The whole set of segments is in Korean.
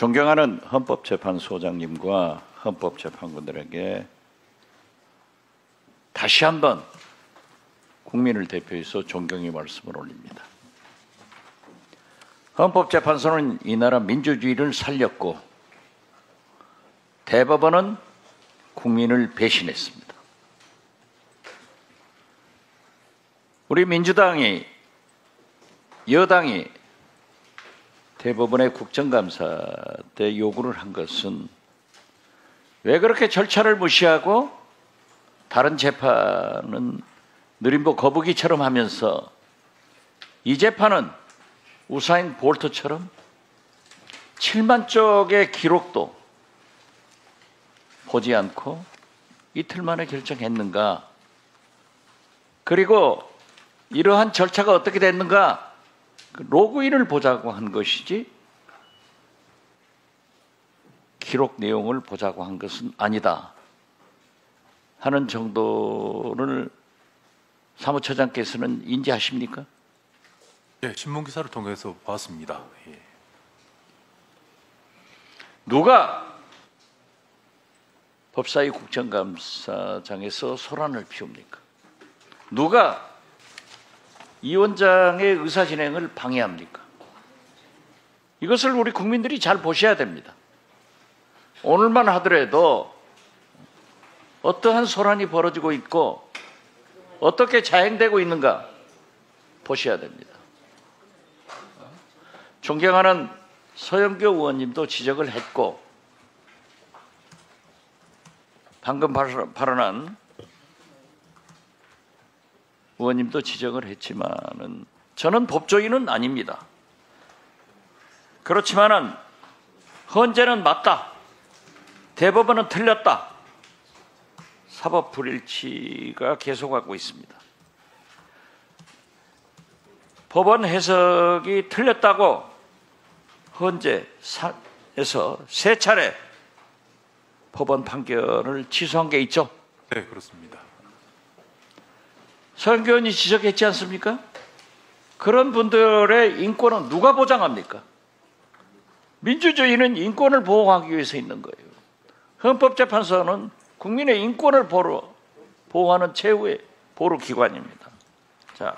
존경하는 헌법재판소장님과 헌법재판관들에게 다시 한번 국민을 대표해서 존경의 말씀을 올립니다. 헌법재판소는 이 나라 민주주의를 살렸고 대법원은 국민을 배신했습니다. 우리 민주당이, 여당이 대법원의 국정감사 때 요구를 한 것은 왜 그렇게 절차를 무시하고 다른 재판은 느림보 거북이처럼 하면서 이 재판은 우사인 볼트처럼 7만 쪽의 기록도 보지 않고 이틀 만에 결정했는가? 그리고 이러한 절차가 어떻게 됐는가? 로그인을 보자고 한 것이지 기록 내용을 보자고 한 것은 아니다 하는 정도를 사무처장께서는 인지하십니까? 네, 신문기사를 통해서 봤습니다. 예. 누가 법사위 국정감사장에서 소란을 피웁니까? 누가 이 원장의 의사진행을 방해합니까? 이것을 우리 국민들이 잘 보셔야 됩니다. 오늘만 하더라도 어떠한 소란이 벌어지고 있고 어떻게 자행되고 있는가 보셔야 됩니다. 존경하는 서영교 의원님도 지적을 했고 방금 발언한 의원님도 지적을 했지만은 저는 법조인은 아닙니다. 그렇지만은 헌재는 맞다. 대법원은 틀렸다. 사법 불일치가 계속하고 있습니다. 법원 해석이 틀렸다고 헌재에서 세 차례 법원 판결을 취소한 게 있죠? 네, 그렇습니다. 서영교 의원이 지적했지 않습니까? 그런 분들의 인권은 누가 보장합니까? 민주주의는 인권을 보호하기 위해서 있는 거예요. 헌법재판소는 국민의 인권을 보호하는 최후의 보루기관입니다. 자,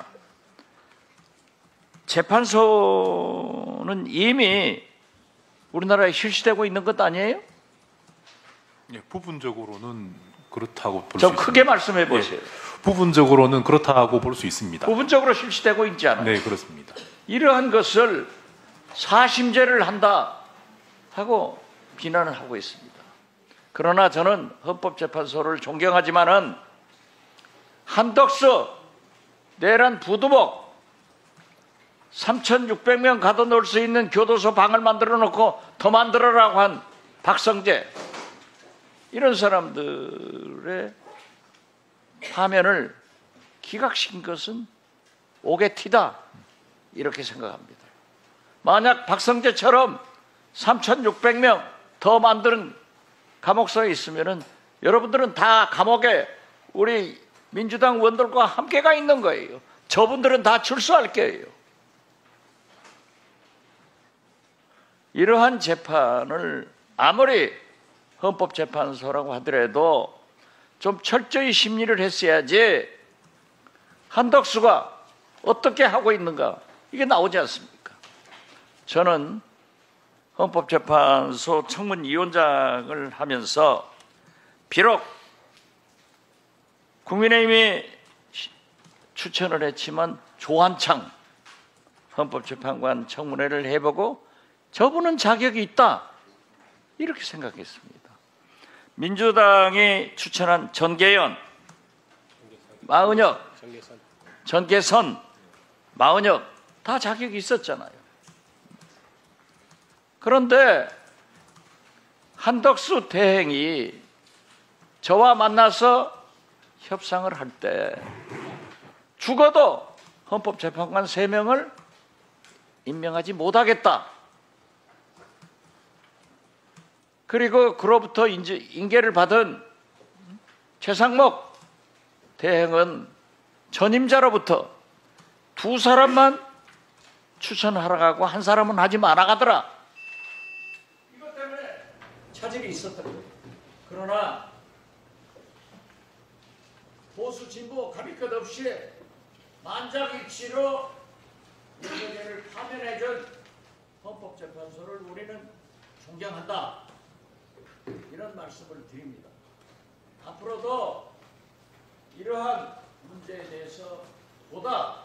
재판소는 이미 우리나라에 실시되고 있는 것 아니에요? 예, 부분적으로는 그렇다고 볼 수 좀 있습니다. 크게 말씀해 보세요. 예, 부분적으로는 그렇다고 볼 수 있습니다. 부분적으로 실시되고 있지 않아요? 네, 그렇습니다. 이러한 것을 사심제를 한다 하고 비난을 하고 있습니다. 그러나 저는 헌법재판소를 존경하지만은 한덕수, 내란 부두목 3,600명 가둬놓을 수 있는 교도소 방을 만들어 놓고 더 만들어라고 한 박성재, 이런 사람들의 파면을 기각시킨 것은 오게티다 이렇게 생각합니다. 만약 박성재처럼 3,600명 더 만드는 감옥소에 있으면은 여러분들은 다 감옥에 우리 민주당 의원들과 함께 가 있는 거예요. 저분들은 다 출소할 거예요. 이러한 재판을 아무리 헌법재판소라고 하더라도 좀 철저히 심리를 했어야지 한덕수가 어떻게 하고 있는가 이게 나오지 않습니까? 저는 헌법재판소 청문위원장을 하면서 비록 국민의힘이 추천을 했지만 조한창 헌법재판관 청문회를 해보고 저분은 자격이 있다 이렇게 생각했습니다. 민주당이 추천한 전계현, 마은혁, 전계선, 마은혁 다 자격이 있었잖아요. 그런데 한덕수 대행이 저와 만나서 협상을 할 때 죽어도 헌법재판관 3명을 임명하지 못하겠다. 그리고 그로부터 인계를 받은 최상목 대행은 전임자로부터 2사람만 추천하라고 하고 1사람은 하지 말아가더라. 차질이 있었던 거예요. 그러나 보수 진보 가릴 것 없이 만장일치로 윤석열을 파면해준 헌법재판소를 우리는 존경한다. 이런 말씀을 드립니다. 앞으로도 이러한 문제에 대해서 보다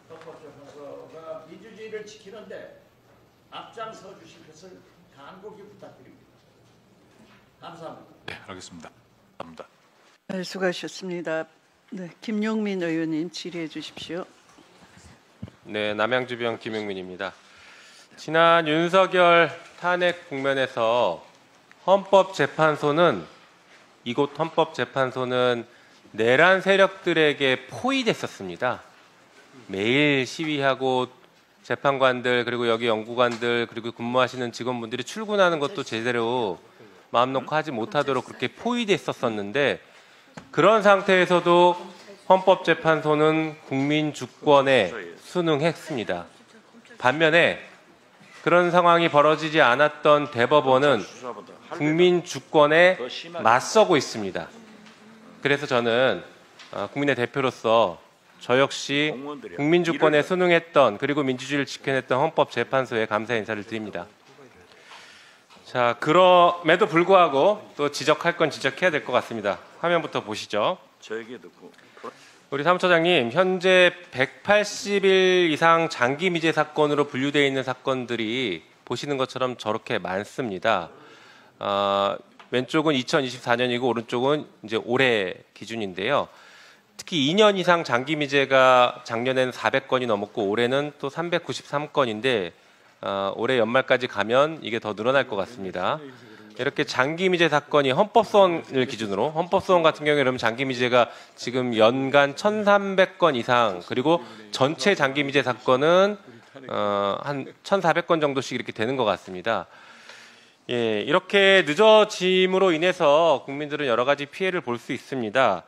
헌법재판소가 민주주의를 지키는데 앞장서 주실 것을 간곡히 부탁드립니다. 감사합니다. 네, 알겠습니다. 감사합니다. 네, 수고하셨습니다. 네, 김용민 의원님 질의해 주십시오. 네, 남양주병 김용민입니다. 지난 윤석열 탄핵 국면에서 이곳 헌법재판소는 내란 세력들에게 포위됐었습니다. 매일 시위하고 재판관들 그리고 여기 연구관들 그리고 근무하시는 직원분들이 출근하는 것도 제대로 마음 놓고 하지 못하도록 그렇게 포위됐었는데 그런 상태에서도 헌법재판소는 국민 주권에 순응했습니다. 반면에 그런 상황이 벌어지지 않았던 대법원은 국민 주권에 맞서고 있습니다. 그래서 저는 국민의 대표로서 저 역시 국민 주권에 순응했던 그리고 민주주의를 지켜냈던 헌법재판소에 감사 인사를 드립니다. 자, 그럼에도 불구하고 또 지적할 건 지적해야 될 것 같습니다. 화면부터 보시죠. 우리 사무처장님, 현재 180일 이상 장기 미제 사건으로 분류되어 있는 사건들이 보시는 것처럼 저렇게 많습니다. 왼쪽은 2024년이고 오른쪽은 이제 올해 기준인데요. 특히 2년 이상 장기 미제가 작년에는 400건이 넘었고 올해는 또 393건인데 올해 연말까지 가면 이게 더 늘어날 것 같습니다. 이렇게 장기 미제 사건이 헌법소원을 기준으로 헌법소원 같은 경우에 그러면 장기 미제가 지금 연간 1,300건 이상 그리고 전체 장기 미제 사건은 한 1,400건 정도씩 이렇게 되는 것 같습니다. 예, 이렇게 늦어짐으로 인해서 국민들은 여러 가지 피해를 볼 수 있습니다.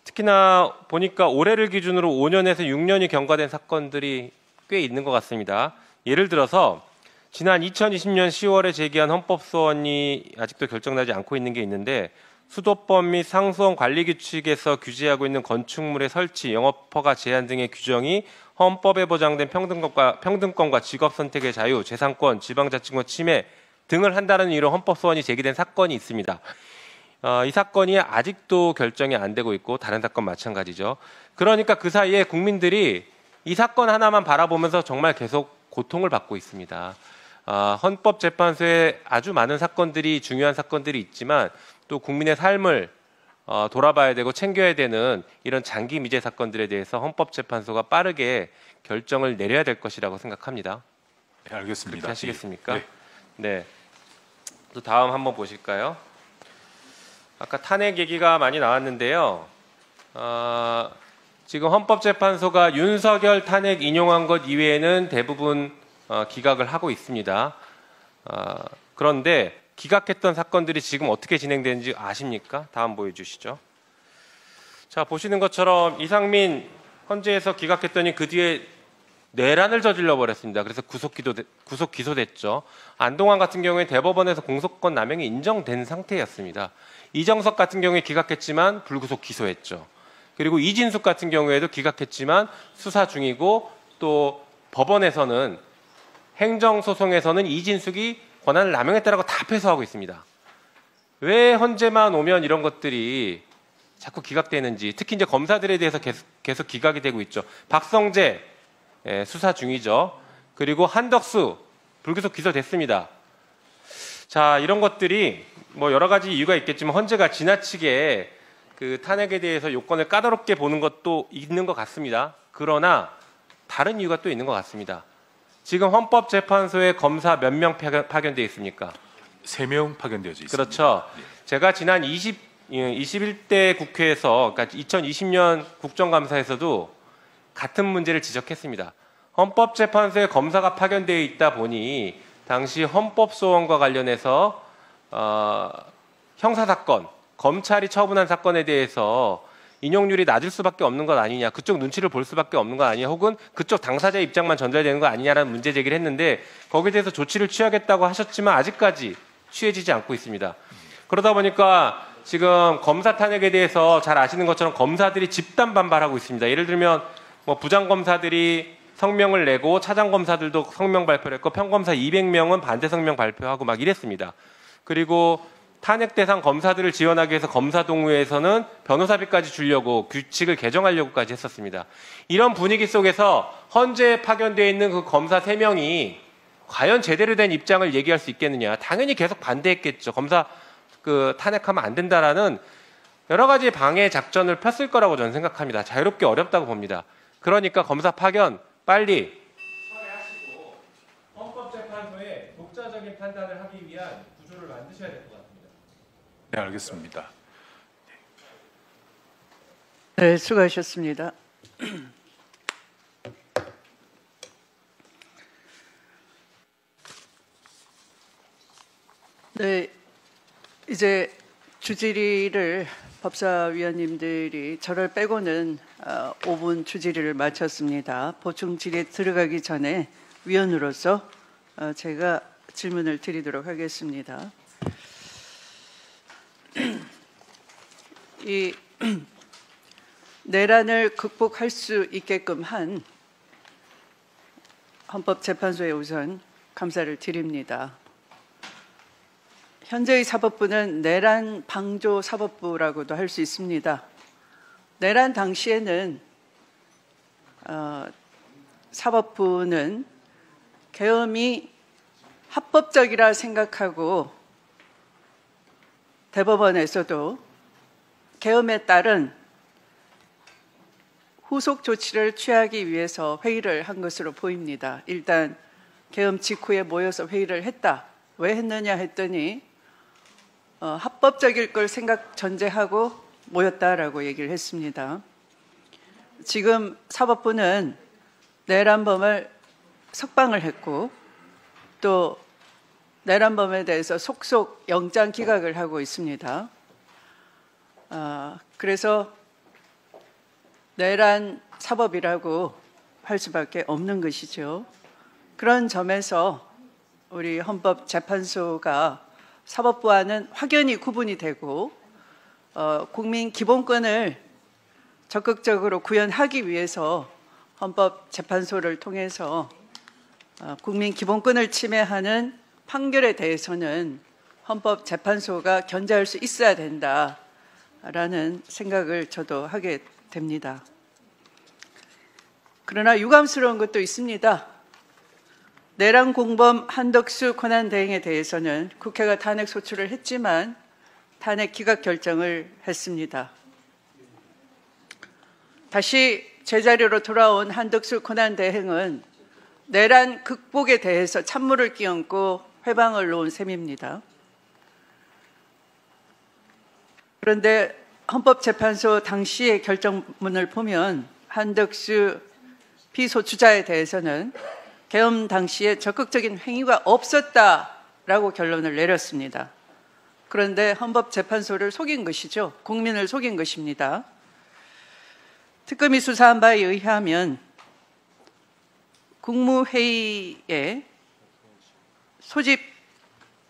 특히나 보니까 올해를 기준으로 5년에서 6년이 경과된 사건들이 꽤 있는 것 같습니다. 예를 들어서 지난 2020년 10월에 제기한 헌법소원이 아직도 결정나지 않고 있는 게 있는데 수도법 및 상수원 관리규칙에서 규제하고 있는 건축물의 설치, 영업허가 제한 등의 규정이 헌법에 보장된 평등권과 직업선택의 자유, 재산권, 지방자치권 침해 등을 한다는 이유로 헌법소원이 제기된 사건이 있습니다. 이 사건이 아직도 결정이 안 되고 있고 다른 사건 마찬가지죠. 그러니까 그 사이에 국민들이 이 사건 하나만 바라보면서 정말 계속 고통을 받고 있습니다. 헌법재판소에 아주 많은 사건들이 중요한 사건들이 있지만 또 국민의 삶을 돌아봐야 되고 챙겨야 되는 이런 장기 미제 사건들에 대해서 헌법재판소가 빠르게 결정을 내려야 될 것이라고 생각합니다. 네, 알겠습니다. 그렇게 하시겠습니까? 네. 네. 또 다음 한번 보실까요? 아까 탄핵 얘기가 많이 나왔는데요. 지금 헌법재판소가 윤석열 탄핵 인용한 것 이외에는 대부분 기각을 하고 있습니다. 그런데 기각했던 사건들이 지금 어떻게 진행되는지 아십니까? 다음 보여주시죠. 자, 보시는 것처럼 이상민 헌재에서 기각했더니 그 뒤에 내란을 저질러 버렸습니다. 그래서 구속 기소됐죠. 안동환 같은 경우에 대법원에서 공소권 남용이 인정된 상태였습니다. 이정석 같은 경우에 기각했지만 불구속 기소했죠. 그리고 이진숙 같은 경우에도 기각했지만 수사 중이고 또 법원에서는 행정소송에서는 이진숙이 권한을 남용했다라고 다 패소하고 있습니다. 왜 헌재만 오면 이런 것들이 자꾸 기각되는지, 특히 이제 검사들에 대해서 계속 기각이 되고 있죠. 박성재 수사 중이죠. 그리고 한덕수 불구속 기소됐습니다. 자, 이런 것들이 뭐 여러 가지 이유가 있겠지만 헌재가 지나치게 그 탄핵에 대해서 요건을 까다롭게 보는 것도 있는 것 같습니다. 그러나 다른 이유가 또 있는 것 같습니다. 지금 헌법재판소에 검사 몇 명 파견되어 있습니까? 3명 파견되어 있습니다. 그렇죠. 제가 지난 21대 국회에서 그러니까 2020년 국정감사에서도 같은 문제를 지적했습니다. 헌법재판소에 검사가 파견되어 있다 보니 당시 헌법소원과 관련해서 형사사건, 검찰이 처분한 사건에 대해서 인용률이 낮을 수밖에 없는 것 아니냐, 그쪽 눈치를 볼 수밖에 없는 것 아니냐, 혹은 그쪽 당사자 입장만 전달되는 거 아니냐라는 문제 제기를 했는데 거기에 대해서 조치를 취하겠다고 하셨지만 아직까지 취해지지 않고 있습니다. 그러다 보니까 지금 검사 탄핵에 대해서 잘 아시는 것처럼 검사들이 집단 반발하고 있습니다. 예를 들면 뭐 부장 검사들이 성명을 내고 차장 검사들도 성명 발표를 했고 평검사 200명은 반대 성명 발표하고 막 이랬습니다. 그리고 탄핵 대상 검사들을 지원하기 위해서 검사동호회에서는 변호사비까지 주려고 규칙을 개정하려고까지 했었습니다. 이런 분위기 속에서 헌재에 파견되어 있는 그 검사 3명이 과연 제대로 된 입장을 얘기할 수 있겠느냐. 당연히 계속 반대했겠죠. 검사 탄핵하면 안 된다라는 여러 가지 방해 작전을 폈을 거라고 저는 생각합니다. 자유롭게 어렵다고 봅니다. 그러니까 검사 파견 빨리 철회하시고 헌법재판소에 독자적인 판단을 하기 위한 구조를 만드셔야 될 것 같습니다. 네, 알겠습니다. 네, 수고하셨습니다. 네, 이제 주질의를 법사위원님들이 저를 빼고는 5분 주질의를 마쳤습니다. 보충 질의에 들어가기 전에 위원으로서 제가 질문을 드리도록 하겠습니다. 이 내란을 극복할 수 있게끔 한 헌법재판소에 우선 감사를 드립니다. 현재의 사법부는 내란 방조 사법부라고도 할 수 있습니다. 내란 당시에는 사법부는 계엄이 합법적이라 생각하고 대법원에서도 계엄에 따른 후속 조치를 취하기 위해서 회의를 한 것으로 보입니다. 일단 계엄 직후에 모여서 회의를 했다. 왜 했느냐 했더니 합법적일 걸 전제하고 모였다라고 얘기를 했습니다. 지금 사법부는 내란범을 석방을 했고 또 내란범에 대해서 속속 영장 기각을 하고 있습니다. 그래서 내란 사법이라고 할 수밖에 없는 것이죠. 그런 점에서 우리 헌법재판소가 사법부와는 확연히 구분이 되고 국민 기본권을 적극적으로 구현하기 위해서 헌법재판소를 통해서 국민 기본권을 침해하는 판결에 대해서는 헌법재판소가 견제할 수 있어야 된다라는 생각을 저도 하게 됩니다. 그러나 유감스러운 것도 있습니다. 내란 공범 한덕수 권한대행에 대해서는 국회가 탄핵 소추를 했지만 탄핵 기각 결정을 했습니다. 다시 제자리로 돌아온 한덕수 권한대행은 내란 극복에 대해서 찬물을 끼얹고 회방을 놓은 셈입니다. 그런데 헌법재판소 당시의 결정문을 보면 한덕수 피소추자에 대해서는 계엄 당시에 적극적인 행위가 없었다라고 결론을 내렸습니다. 그런데 헌법재판소를 속인 것이죠. 국민을 속인 것입니다. 특검이 수사한 바에 의하면 국무회의에 소집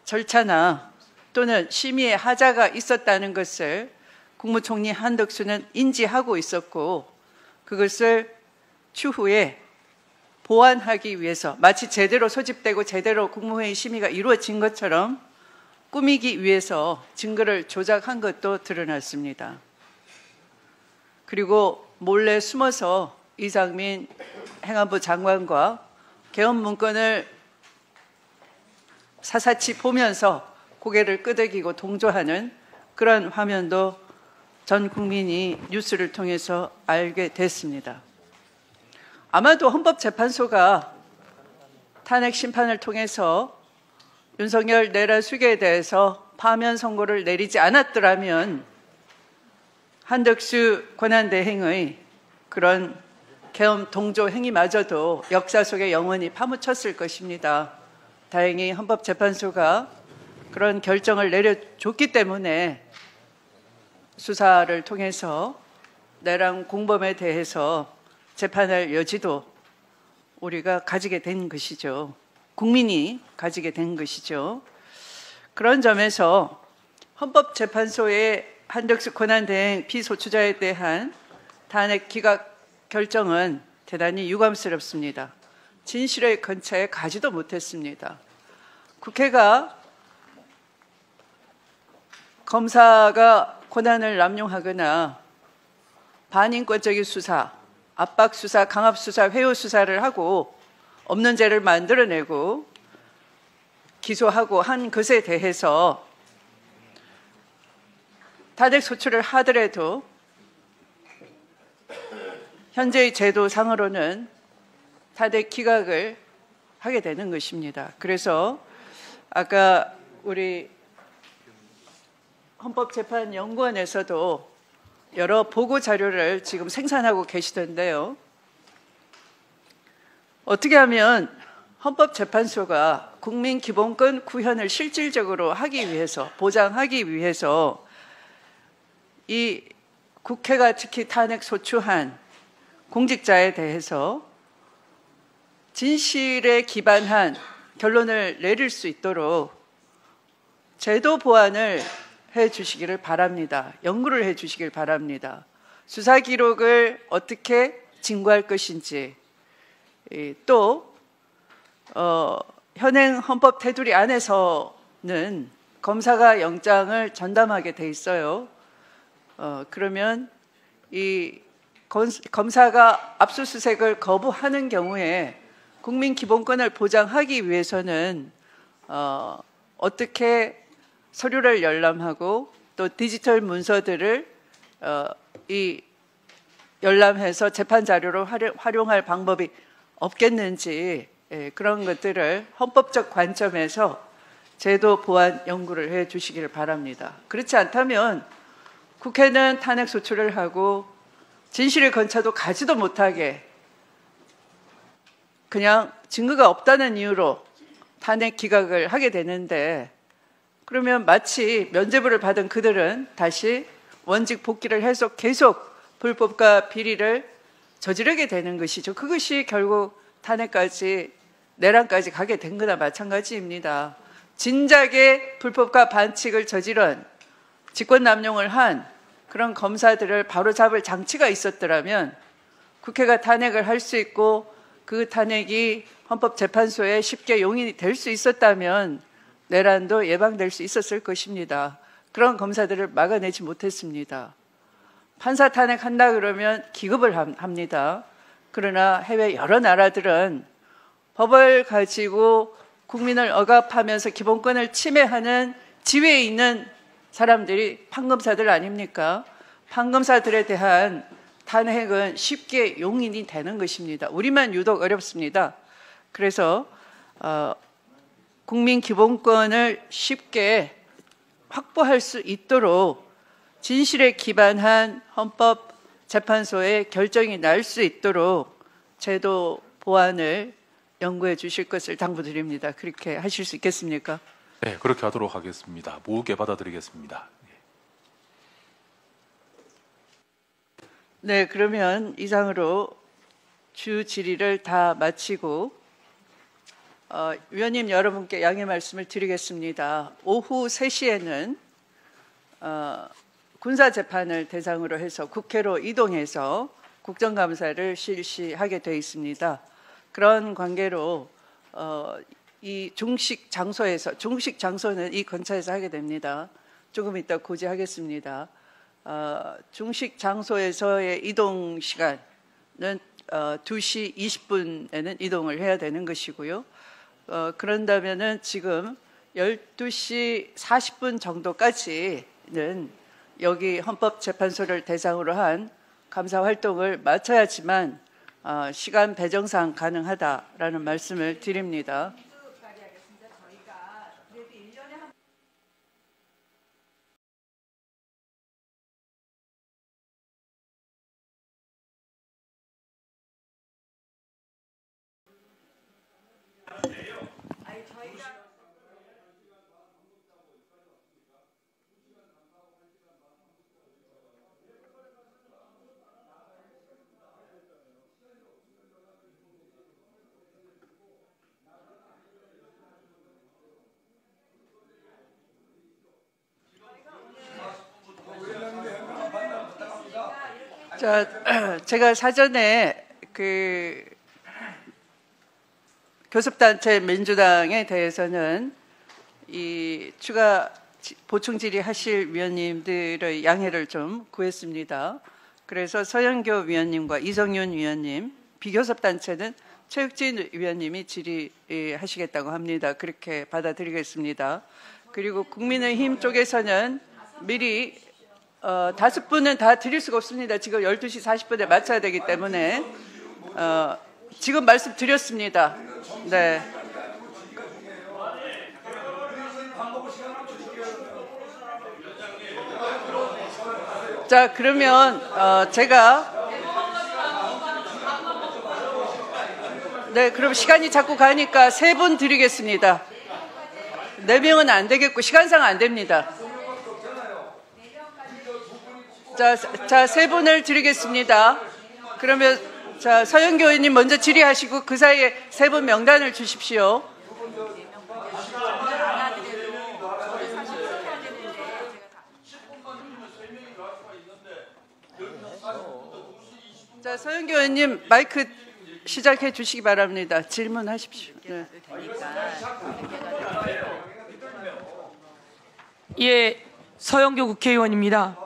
절차나 또는 심의에 하자가 있었다는 것을 국무총리 한덕수는 인지하고 있었고 그것을 추후에 보완하기 위해서 마치 제대로 소집되고 제대로 국무회의 심의가 이루어진 것처럼 꾸미기 위해서 증거를 조작한 것도 드러났습니다. 그리고 몰래 숨어서 이상민 행안부 장관과 계엄 문건을 사사치 보면서 고개를 끄덕이고 동조하는 그런 화면도 전 국민이 뉴스를 통해서 알게 됐습니다. 아마도 헌법재판소가 탄핵 심판을 통해서 윤석열 내란 수계에 대해서 파면 선고를 내리지 않았더라면 한덕수 권한대행의 그런 계엄 동조 행위마저도 역사 속에 영원히 파묻혔을 것입니다. 다행히 헌법재판소가 그런 결정을 내려줬기 때문에 수사를 통해서 내란 공범에 대해서 재판할 여지도 우리가 가지게 된 것이죠. 국민이 가지게 된 것이죠. 그런 점에서 헌법재판소의 한덕수 권한대행 피소추자에 대한 탄핵 기각 결정은 대단히 유감스럽습니다. 진실의 근처에 가지도 못했습니다. 국회가 검사가 권한을 남용하거나 반인권적인 수사, 압박 수사, 강압 수사, 회유 수사를 하고 없는 죄를 만들어내고 기소하고 한 것에 대해서 탄핵 소추를 하더라도 현재의 제도상으로는 탄핵 기각을 하게 되는 것입니다. 그래서 아까 우리 헌법재판연구원에서도 여러 보고 자료를 지금 생산하고 계시던데요. 어떻게 하면 헌법재판소가 국민기본권 구현을 실질적으로 하기 위해서, 보장하기 위해서 이 국회가 특히 탄핵 소추한 공직자에 대해서 진실에 기반한 결론을 내릴 수 있도록 제도 보완을 해 주시기를 바랍니다. 연구를 해 주시길 바랍니다. 수사 기록을 어떻게 증거할 것인지, 또 현행 헌법 테두리 안에서는 검사가 영장을 전담하게 돼 있어요. 그러면 이 검사가 압수수색을 거부하는 경우에 국민 기본권을 보장하기 위해서는 어떻게 서류를 열람하고 또 디지털 문서들을 이 열람해서 재판 자료로 활용할 방법이 없겠는지, 그런 것들을 헌법적 관점에서 제도 보완 연구를 해 주시기를 바랍니다. 그렇지 않다면 국회는 탄핵 소추를 하고 진실의 건차도 가지도 못하게 그냥 증거가 없다는 이유로 탄핵 기각을 하게 되는데, 그러면 마치 면죄부를 받은 그들은 다시 원직 복귀를 해서 계속 불법과 비리를 저지르게 되는 것이죠. 그것이 결국 탄핵까지, 내란까지 가게 된 거나 마찬가지입니다. 진작에 불법과 반칙을 저지른, 직권남용을 한 그런 검사들을 바로잡을 장치가 있었더라면 국회가 탄핵을 할 수 있고 그 탄핵이 헌법재판소에 쉽게 용인이 될 수 있었다면 내란도 예방될 수 있었을 것입니다. 그런 검사들을 막아내지 못했습니다. 판사 탄핵한다 그러면 기급을 합니다. 그러나 해외 여러 나라들은 법을 가지고 국민을 억압하면서 기본권을 침해하는 지위에 있는 사람들이 판검사들 아닙니까? 판검사들에 대한 탄핵은 쉽게 용인이 되는 것입니다. 우리만 유독 어렵습니다. 그래서 국민 기본권을 쉽게 확보할 수 있도록 진실에 기반한 헌법재판소의 결정이 날 수 있도록 제도 보완을 연구해 주실 것을 당부드립니다. 그렇게 하실 수 있겠습니까? 네, 그렇게 하도록 하겠습니다. 무겁게 받아들이겠습니다. 네, 그러면 이상으로 주 질의를 다 마치고 위원님 여러분께 양해 말씀을 드리겠습니다. 오후 3시에는 군사재판을 대상으로 해서 국회로 이동해서 국정감사를 실시하게 되어 있습니다. 그런 관계로 이 중식 장소는 이 근처에서 하게 됩니다. 조금 이따 고지하겠습니다. 중식 장소에서의 이동 시간은 2시 20분에는 이동을 해야 되는 것이고요. 그런다면은 지금 12시 40분 정도까지는 여기 헌법재판소를 대상으로 한 감사 활동을 마쳐야지만 시간 배정상 가능하다라는 말씀을 드립니다. 자, 제가 사전에 그 교섭단체 민주당에 대해서는 이 추가 보충 질의하실 위원님들의 양해를 좀 구했습니다. 그래서 서영교 위원님과 이성윤 위원님, 비교섭단체는 최혁진 위원님이 질의하시겠다고 합니다. 그렇게 받아들이겠습니다. 그리고 국민의힘 쪽에서는 미리 5분은 다 드릴 수가 없습니다. 지금 12시 40분에 마쳐야 되기 때문에 지금 말씀드렸습니다. 네. 자, 그러면 제가 네, 그럼 시간이 자꾸 가니까 3분 드리겠습니다. 4명은 안 되겠고 시간상 안 됩니다. 자, 3분을 드리겠습니다. 그러면 자, 서영교 의원님 먼저 질의하시고 그 사이에 3분 명단을 주십시오. 자, 서영교 의원님 마이크 시작해 주시기 바랍니다. 질문하십시오. 네. 예, 서영교 국회의원입니다.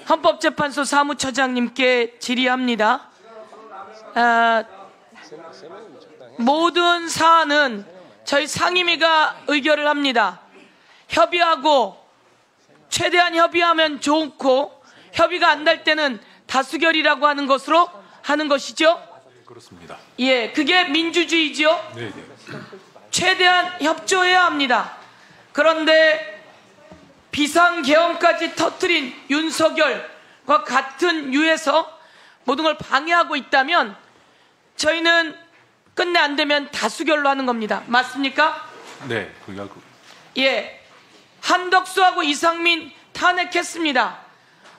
헌법재판소 사무처장님께 질의합니다. 모든 사안은 저희 상임위가 의결을 합니다. 협의하고 최대한 협의하면 좋고 협의가 안 될 때는 다수결이라고 하는 것으로 하는 것이죠? 그렇습니다. 예, 그게 민주주의죠? 네. 최대한 협조해야 합니다. 그런데 비상계엄까지 터뜨린 윤석열과 같은 유에서 모든 걸 방해하고 있다면 저희는 끝내 안 되면 다수결로 하는 겁니다. 맞습니까? 네. 예, 한덕수하고 이상민 탄핵했습니다.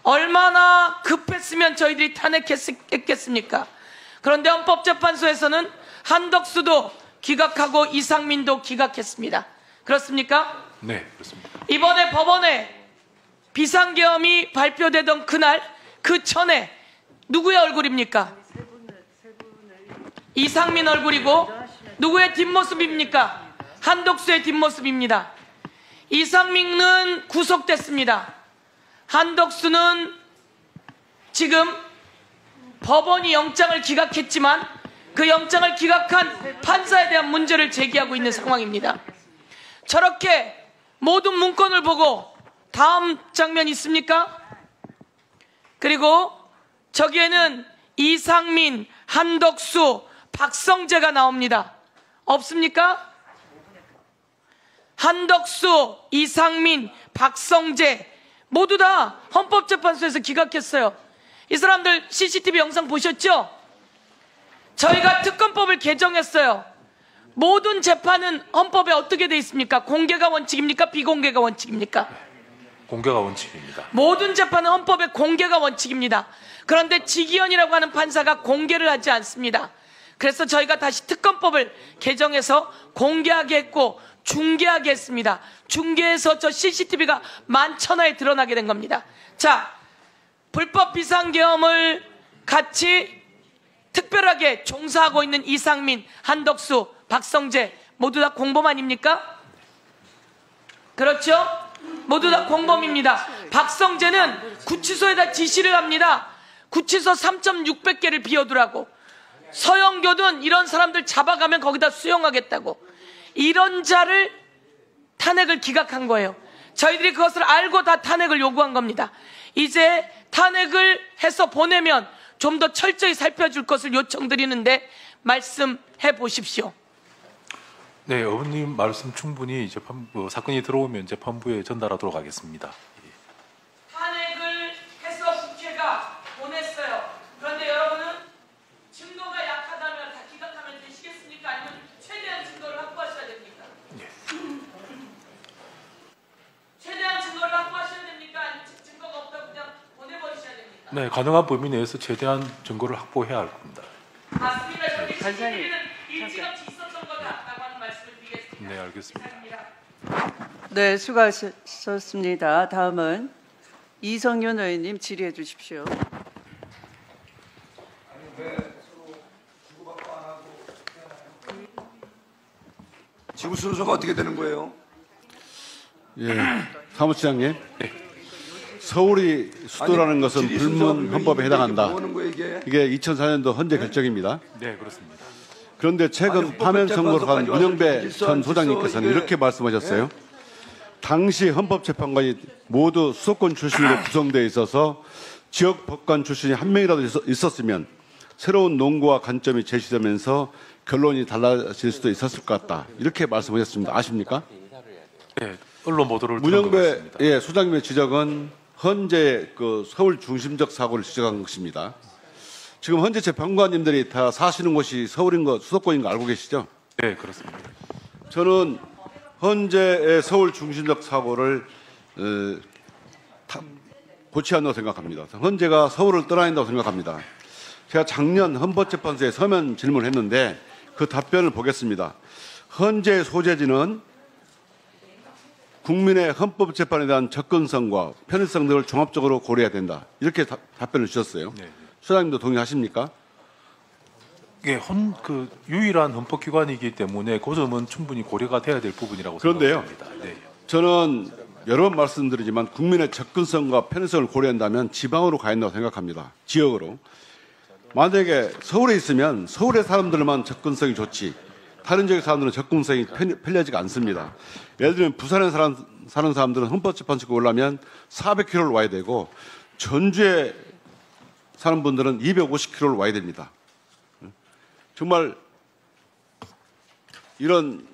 얼마나 급했으면 저희들이 탄핵했겠습니까? 그런데 헌법재판소에서는 한덕수도 기각하고 이상민도 기각했습니다. 그렇습니까? 네, 그렇습니다. 이번에 법원에 비상계엄이 발표되던 그날 그 전에 누구의 얼굴입니까? 이상민 얼굴이고 누구의 뒷모습입니까? 한덕수의 뒷모습입니다. 이상민은 구속됐습니다. 한덕수는 지금 법원이 영장을 기각했지만 그 영장을 기각한 판사에 대한 문제를 제기하고 있는 상황입니다. 저렇게 모든 문건을 보고 다음 장면 있습니까? 그리고 저기에는 이상민, 한덕수, 박성재가 나옵니다. 없습니까? 한덕수, 이상민, 박성재 모두 다 헌법재판소에서 기각했어요. 이 사람들 CCTV 영상 보셨죠? 저희가 특검법을 개정했어요. 모든 재판은 헌법에 어떻게 돼 있습니까? 공개가 원칙입니까? 비공개가 원칙입니까? 공개가 원칙입니다. 모든 재판은 헌법에 공개가 원칙입니다. 그런데 지기현이라고 하는 판사가 공개를 하지 않습니다. 그래서 저희가 다시 특검법을 개정해서 공개하게 했고 중계하게 했습니다. 중계해서 저 CCTV가 만천하에 드러나게 된 겁니다. 자, 불법 비상계엄을 같이 특별하게 종사하고 있는 이상민, 한덕수, 박성재 모두 다 공범 아닙니까? 그렇죠? 모두 다 공범입니다. 박성재는 구치소에다 지시를 합니다. 구치소 3,600개를 비워두라고. 서영교는 이런 사람들 잡아가면 거기다 수용하겠다고. 이런 자를 탄핵을 기각한 거예요. 저희들이 그것을 알고 다 탄핵을 요구한 겁니다. 이제 탄핵을 해서 보내면 좀 더 철저히 살펴줄 것을 요청드리는데 말씀해 보십시오. 네, 의원님 말씀 충분히 사건이 들어오면 재판부에 전달하도록 하겠습니다. 탄핵을 해서 국회가 보냈어요. 그런데 여러분은 증거가 약하다면 다 기각하면 되시겠습니까? 아니면 최대한 증거를 확보하셔야 됩니까? 예. 최대한 증거를 확보하셔야 됩니까? 아니면 증거가 없다고 그냥 보내버리셔야 됩니까? 네, 가능한 범위 내에서 최대한 증거를 확보해야 할 겁니다. 맞습니다. 저기 간사님, CCTV는 일찌감치 있었던 거다라고 하는 말씀을 드리겠습니다. 네, 알겠습니다. 감사합니다. 네, 수고하셨습니다. 다음은 이성윤 의원님 질의해 주십시오. 지금 순서가 어떻게 되는 거예요? 예, 사무처장님. 서울이 수도라는 것은 질의 순서가 불문 헌법에 해당한다. 뭐 하는 거예요, 이게? 이게 2004년도 헌재 결정입니다. 네, 그렇습니다. 그런데 최근 아니, 파면 선고를 한 헌법재판소까지 문영배 와서 전 소장님께서는 이게- 이렇게 말씀하셨어요. 당시 헌법재판관이 모두 수도권 출신으로 구성되어 있어서 지역 법관 출신이 한 명이라도 있었으면 새로운 논거와 관점이 제시되면서 결론이 달라질 수도 있었을 것 같다. 이렇게 말씀하셨습니다. 아십니까? 네, 언론 보도를 들은 것 문영배 같습니다. 예, 소장님의 지적은 현재 그 서울 중심적 사고를 지적한 것입니다. 지금 현재 재판관님들이 다 사시는 곳이 서울인 거, 수도권인 거 알고 계시죠? 네, 그렇습니다. 저는 현재의 서울 중심적 사고를 고쳐야 한다고 생각합니다. 현재가 서울을 떠나야 한다고 생각합니다. 제가 작년 헌법재판소에 서면 질문을 했는데 그 답변을 보겠습니다. 현재 소재지는 국민의 헌법재판에 대한 접근성과 편의성 등을 종합적으로 고려해야 된다. 이렇게 답변을 주셨어요. 네. 소장님도 동의하십니까? 이게 그 유일한 헌법기관이기 때문에 그 점은 충분히 고려가 돼야 될 부분이라고 그런데요. 생각합니다. 네. 저는 여러 번 말씀드리지만 국민의 접근성과 편의성을 고려한다면 지방으로 가야 한다고 생각합니다. 지역으로. 만약에 서울에 있으면 서울의 사람들만 접근성이 좋지 다른 지역의 사람들은 접근성이 편리하지가 않습니다. 예를 들면 부산에 사는 사람들은 헌법재판소에 오려면 400km를 와야 되고 전주에 사는 분들은 250km를 와야 됩니다. 정말 이런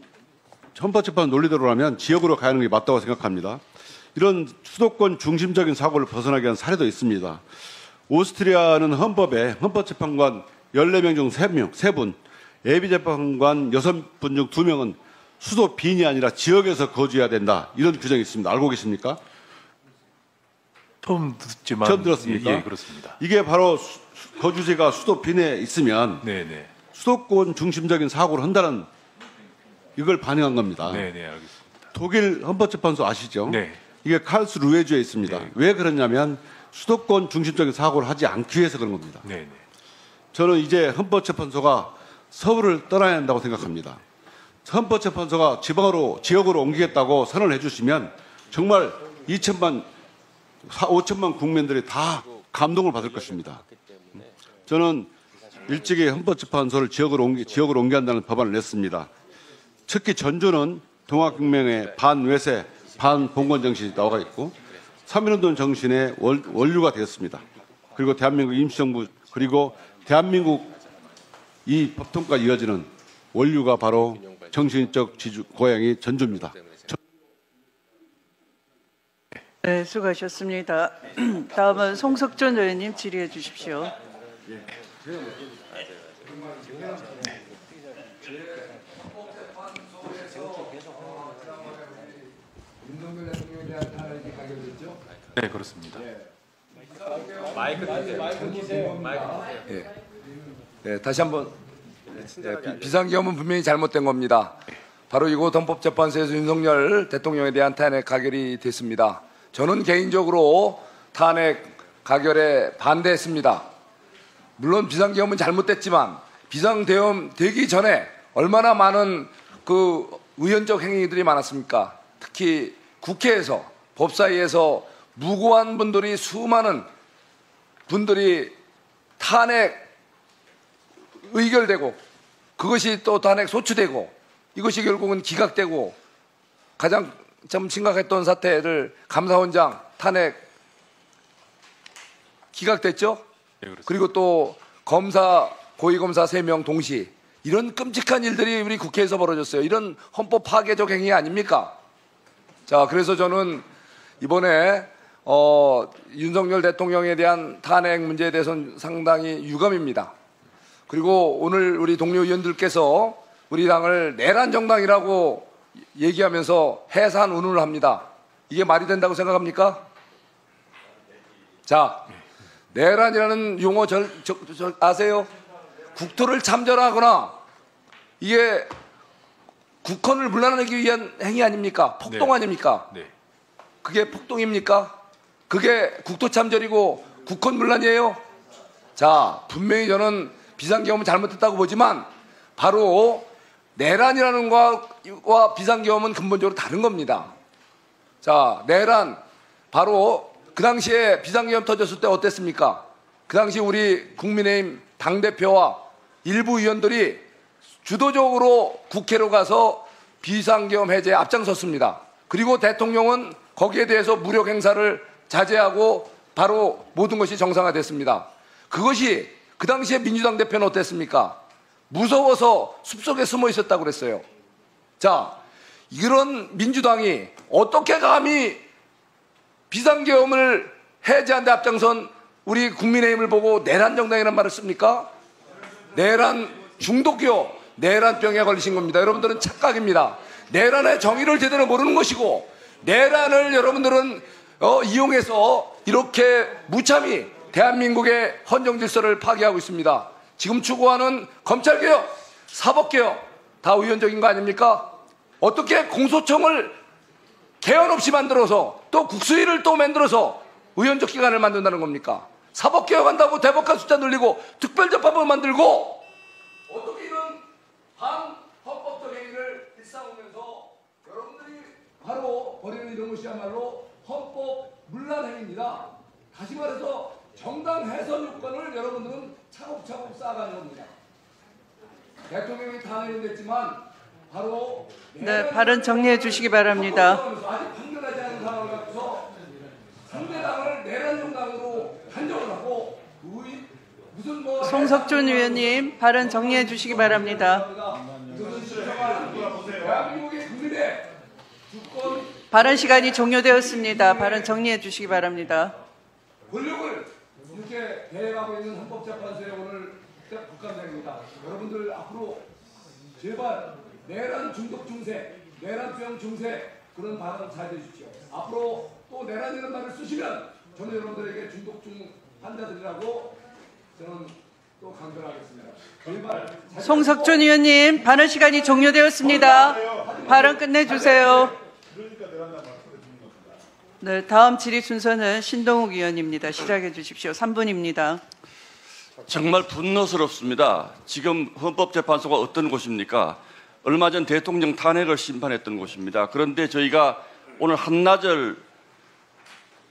헌법재판 논리대로라면 지역으로 가는 게 맞다고 생각합니다. 이런 수도권 중심적인 사고를 벗어나게 한 사례도 있습니다. 오스트리아는 헌법에 헌법재판관 14명 중 3분, 예비재판관 6분 중 2명은 수도 빈이 아니라 지역에서 거주해야 된다. 이런 규정이 있습니다. 알고 계십니까? 처음 듣지만 처음 들었습니까? 예, 그렇습니다. 이게 바로 거주지가 수도 빈에 있으면 네, 네. 수도권 중심적인 사고를 한다는 이걸 반영한 겁니다. 네, 네, 알겠습니다. 독일 헌법재판소 아시죠? 네. 이게 칼스루헤주에 있습니다. 네. 왜 그러냐면 수도권 중심적인 사고를 하지 않기 위해서 그런 겁니다. 네, 네. 저는 이제 헌법재판소가 서울을 떠나야 한다고 생각합니다. 헌법재판소가 지역으로 옮기겠다고 선언을 해주시면 정말 5천만 국민들이 다 감동을 받을 것입니다. 저는 일찍이 헌법재판소를 지역으로 옮겨한다는 법안을 냈습니다. 특히 전주는 동학혁명의 반외세, 반봉건 정신이 나와 있고 3.1운동 정신의 원류가 되었습니다. 그리고 대한민국 임시정부 그리고 대한민국 이 법통까지 이어지는 원류가 바로 정신적 고향이 전주입니다. 네, 수고하셨습니다. 다음은 송석준 의원님 질의해 주십시오. 네, 그렇습니다. 네, 다시 한번 비상계엄은 분명히 잘못된 겁니다. 바로 이곳 헌법재판소에서 윤석열 대통령에 대한 탄핵 가결이 됐습니다. 저는 개인적으로 탄핵 가결에 반대했습니다. 물론 비상계엄은 잘못됐지만 비상계엄 되기 전에 얼마나 많은 그 의원적 행위들이 많았습니까? 특히 국회에서 법사위에서 무고한 분들이 수많은 분들이 탄핵 의결되고 그것이 또 탄핵 소추되고 이것이 결국은 기각되고 가장 좀 심각했던 사태를 감사원장 탄핵 기각됐죠? 네, 그렇습니다. 그리고 또 검사 고위검사 3명 동시 이런 끔찍한 일들이 우리 국회에서 벌어졌어요. 이런 헌법 파괴적 행위 아닙니까? 자, 그래서 저는 이번에 윤석열 대통령에 대한 탄핵 문제에 대해서는 상당히 유감입니다. 그리고 오늘 우리 동료 의원들께서 우리 당을 내란 정당이라고 얘기하면서 해산 운운을 합니다. 이게 말이 된다고 생각합니까? 자, 내란이라는 용어 아세요? 국토를 참전하거나 이게 국헌을 물러나기 위한 행위 아닙니까? 폭동 네. 아닙니까? 네. 그게 폭동입니까? 그게 국토참전이고 국헌문란이에요? 자, 분명히 저는 비상계엄은 잘못했다고 보지만 바로 내란이라는 것과 비상계엄은 근본적으로 다른 겁니다. 자, 내란 바로 그 당시에 비상계엄 터졌을 때 어땠습니까? 그 당시 우리 국민의힘 당대표와 일부 의원들이 주도적으로 국회로 가서 비상계엄 해제에 앞장섰습니다. 그리고 대통령은 거기에 대해서 무력 행사를 자제하고 바로 모든 것이 정상화됐습니다. 그것이 그 당시에 민주당 대표는 어땠습니까? 무서워서 숲속에 숨어 있었다고 그랬어요. 자, 이런 민주당이 어떻게 감히 비상계엄을 해제하는 데 앞장선 우리 국민의힘을 보고 내란 정당이라는 말을 씁니까? 내란 중독이요. 내란병에 걸리신 겁니다. 여러분들은 착각입니다. 내란의 정의를 제대로 모르는 것이고 내란을 여러분들은 이용해서 이렇게 무참히 대한민국의 헌정 질서를 파괴하고 있습니다. 지금 추구하는 검찰개혁, 사법개혁 다 의원적인 거 아닙니까? 어떻게 공소청을 개헌 없이 만들어서 또 국수위를 또 만들어서 의원적 기관을 만든다는 겁니까? 사법개혁한다고 대법관 숫자 늘리고 특별재판을 만들고 어떻게 이런 반헌법적 행위를 일삼으면서 여러분들이 바로 벌이는 이런 것이야말로 헌법 문란 행위입니다. 다시 말해서 정당 해선 요건을 여러분들은 차곡차곡 쌓아가는 겁니다. 대통령이 탄핵은 됐지만 바로 네, 발언 정리해 주시기 바랍니다. 아직 판결하지 않은 상황을 갖고서 상대당을 내란 정당으로 판정을 하고 무슨 뭐 송석준 의원님 발언 정리해 주시기 바랍니다. 대한민국의 국민의 주권 발언 시간이 종료되었습니다. 발언 정리해 주시기 바랍니다. 권력을 이렇게 대행하고 있는 헌법재판소의 오늘 국감장입니다. 여러분들 앞으로 제발 내란 중독 중세, 내란병 중세 그런 발언 자제해 주십시오. 앞으로 또 내란이라는 말을 쓰시면 저는 여러분들에게 중독중 환자들이라고 저는 또 강변하겠습니다. 제발 송석준 의원님 발언 시간이 종료되었습니다. 발언 끝내주세요. 네, 다음 질의 순서는 신동욱 의원입니다. 시작해 주십시오. 3분입니다. 정말 분노스럽습니다. 지금 헌법재판소가 어떤 곳입니까? 얼마 전 대통령 탄핵을 심판했던 곳입니다. 그런데 저희가 오늘 한나절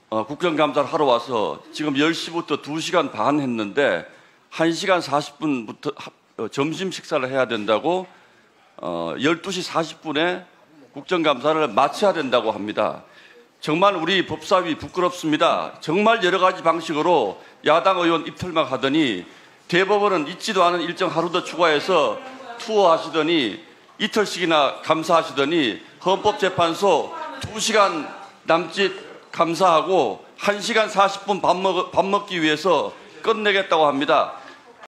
국정감사를 하러 와서 지금 10시부터 2시간 반 했는데 1시간 40분부터 점심 식사를 해야 된다고 12시 40분에 국정감사를 마쳐야 된다고 합니다. 정말 우리 법사위 부끄럽습니다. 정말 여러 가지 방식으로 야당 의원 입틀막 하더니 대법원은 있지도 않은 일정 하루 더 추가해서 투어하시더니 이틀씩이나 감사하시더니 헌법재판소 2시간 남짓 감사하고 1시간 40분 밥 먹기 위해서 끝내겠다고 합니다.